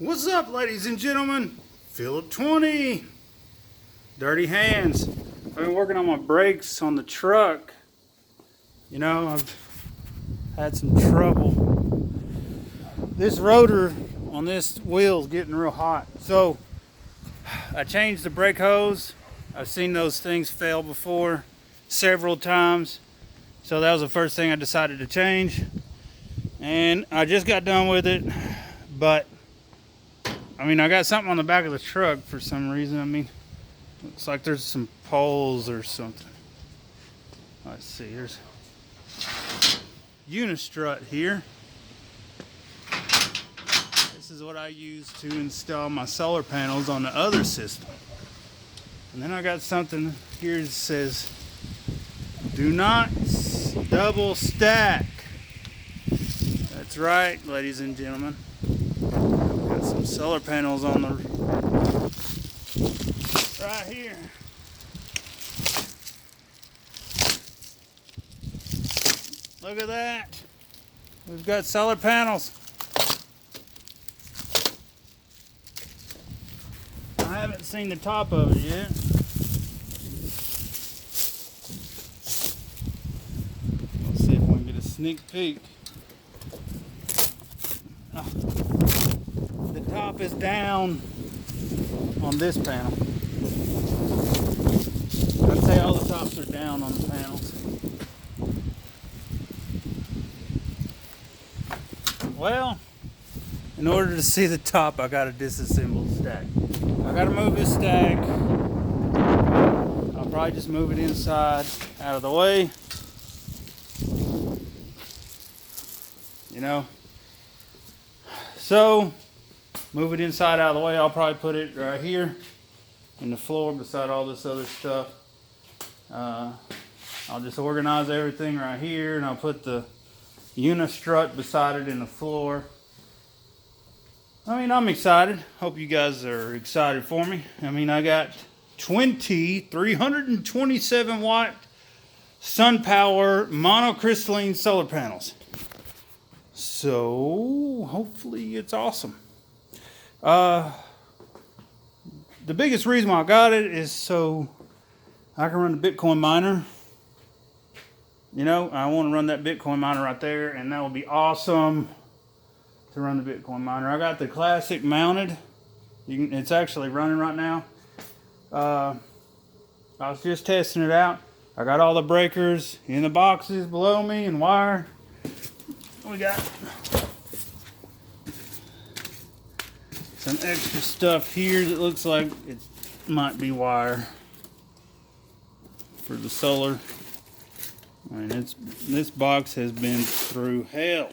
What's up, ladies and gentlemen? Philip 20. Dirty hands. I've been working on my brakes on the truck. You know, I've had some trouble. This rotor on this wheel is getting real hot. So I changed the brake hose. I've seen those things fail before several times. So that was the first thing I decided to change. And I just got done with it. But I mean, I got something on the back of the truck for some reason. I mean, looks like there's some poles or something. Let's see, there's unistrut here. This is what I use to install my solar panels on the other system. And then I got something here that says, do not double stack. That's right, ladies and gentlemen. Got some solar panels on the right here. Look at that. We've got solar panels. I haven't seen the top of it yet. Let's see if we can get a sneak peek. Oh. The top is down on this panel. I'd say all the tops are down on the panels. Well, in order to see the top, I got to disassemble the stack. I got to move this stack. I'll probably just move it inside, out of the way. You know. So, move it inside, out of the way. I'll probably put it right here in the floor beside all this other stuff. I'll just organize everything right here, and I'll put the unistrut beside it in the floor. I mean, I'm excited. Hope you guys are excited for me. I mean, I got 327 watt sun power monocrystalline solar panels. So, hopefully it's awesome. The biggest reason why I got it is so I can run the Bitcoin miner. You know, I want to run that Bitcoin miner right there, and that will be awesome to run the Bitcoin miner. I got the classic mounted. It's actually running right now. I was just testing it out. I got all the breakers in the boxes below me and wire. We got some extra stuff here that looks like it might be wire for the solar. I mean, this box has been through hell.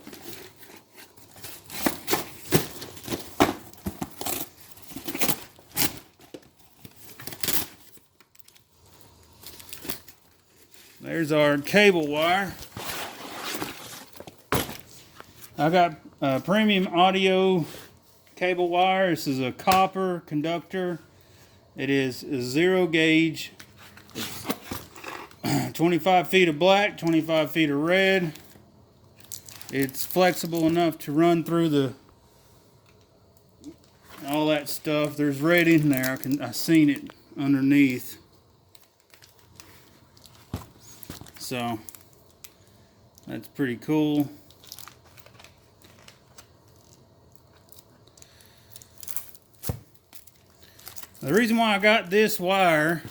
There's our cable wire. I got premium audio cable wire. This is a copper conductor. It is 0 gauge. It's 25 feet of black, 25 feet of red. It's flexible enough to run through all that stuff. There's red in there. I seen it underneath. So that's pretty cool. The reason why I got this wire,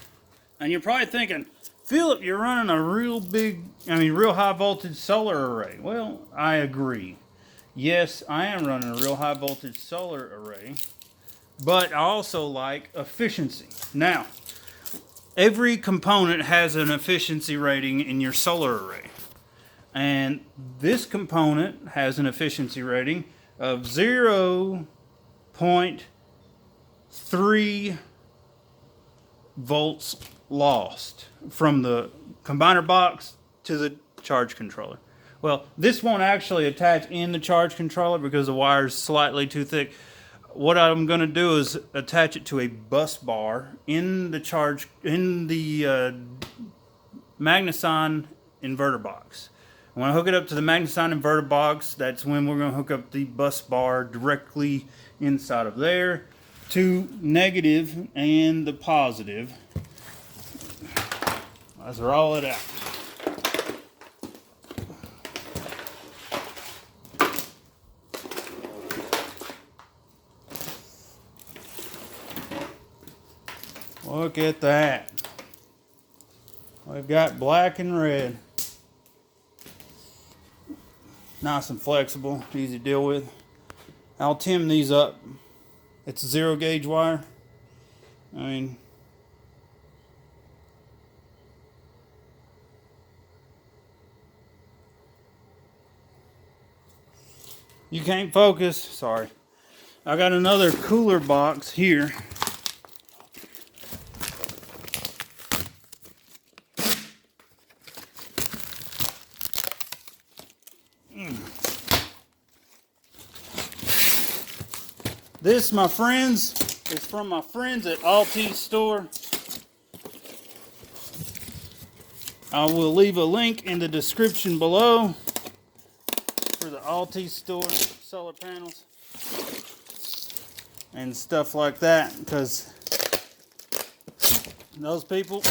and you're probably thinking, Philip, you're running a real high voltage solar array. Well, I agree. Yes, I am running a real high voltage solar array, but I also like efficiency. Now, every component has an efficiency rating in your solar array. And this component has an efficiency rating of 0.3 volts lost from the combiner box to the charge controller. Well, this won't actually attach in the charge controller because the wire is slightly too thick. What I'm going to do is attach it to a bus bar in the Magnesign inverter box. When I hook it up to the Magnesign inverter box, that's when we're going to hook up the bus bar directly inside of there, two negative and the positive. Let's roll it out. Look at that. We've got black and red. Nice and flexible, easy to deal with. I'll tim these up. It's a 0 gauge wire. I mean, you can't focus. Sorry. I got another cooler box here. This, my friends, is from my friends at Alte's store. I will leave a link in the description below for the Alte's store solar panels and stuff like that, because those people,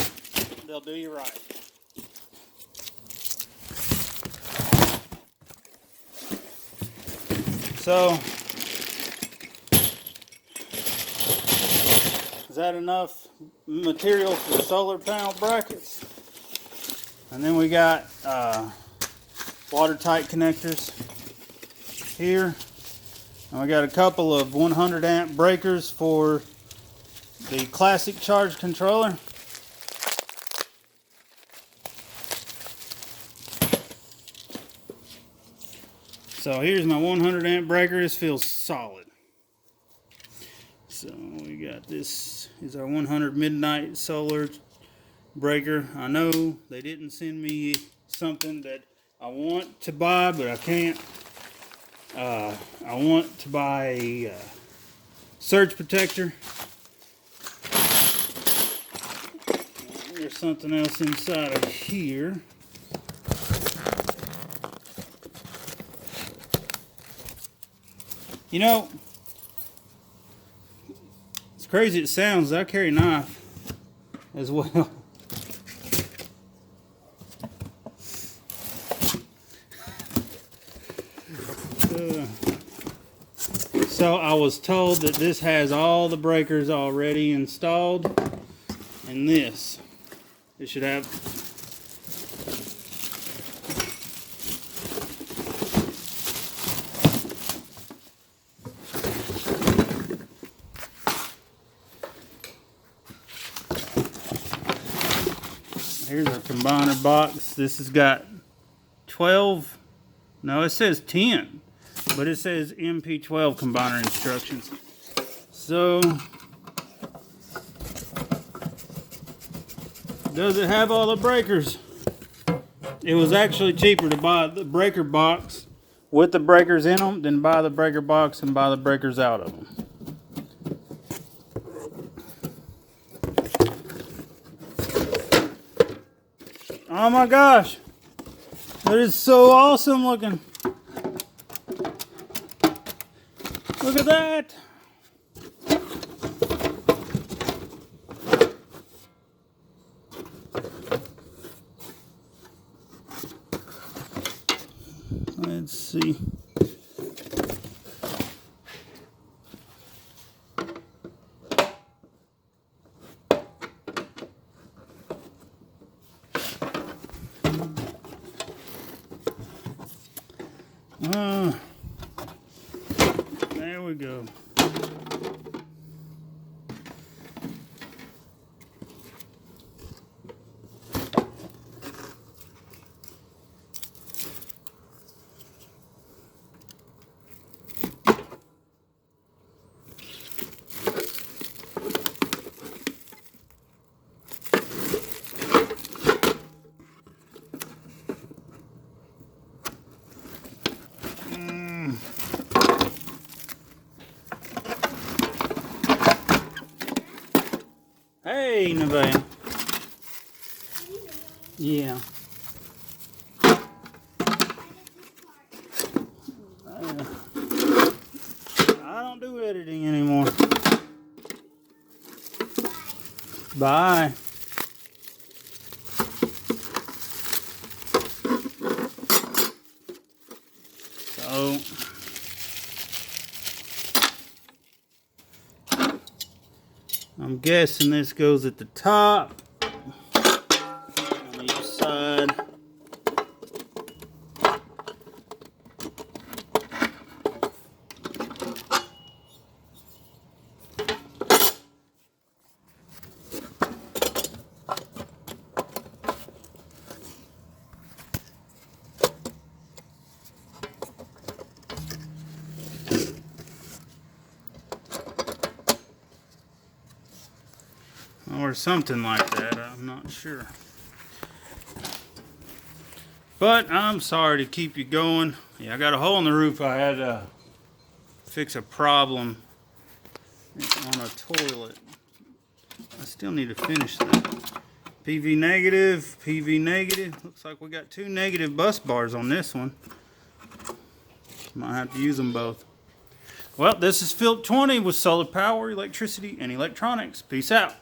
they'll do you right. So, is that enough material for solar panel brackets? And then we got watertight connectors here. And we got a couple of 100 amp breakers for the classic charge controller. So here's my 100 amp breaker. This feels solid. So we got this is our 100 midnight solar breaker. I know they didn't send me something that I want to buy, but I can't. I want to buy a surge protector. There's something else inside of here. You know, as crazy as it sounds, I carry a knife as well. So I was told that this has all the breakers already installed, and it should have here's our combiner box. This has got 12, no, it says 10. But it says MP12 combiner instructions. So, does it have all the breakers? It was actually cheaper to buy the breaker box with the breakers in them than buy the breaker box and buy the breakers out of them. Oh my gosh! That is so awesome looking. Look at that! Let's see. There we go. Hey, Nevaeh. Yeah. I don't do editing. Bye. So, I'm guessing this goes at the top on each side. Or something like that, I'm not sure. But I'm sorry to keep you going. Yeah, I got a hole in the roof. I had to fix a problem on a toilet. I still need to finish that. PV negative, PV negative. Looks like we got 2 negative bus bars on this one. Might have to use them both. Well, this is Philip 20 with solar power, electricity, and electronics. Peace out.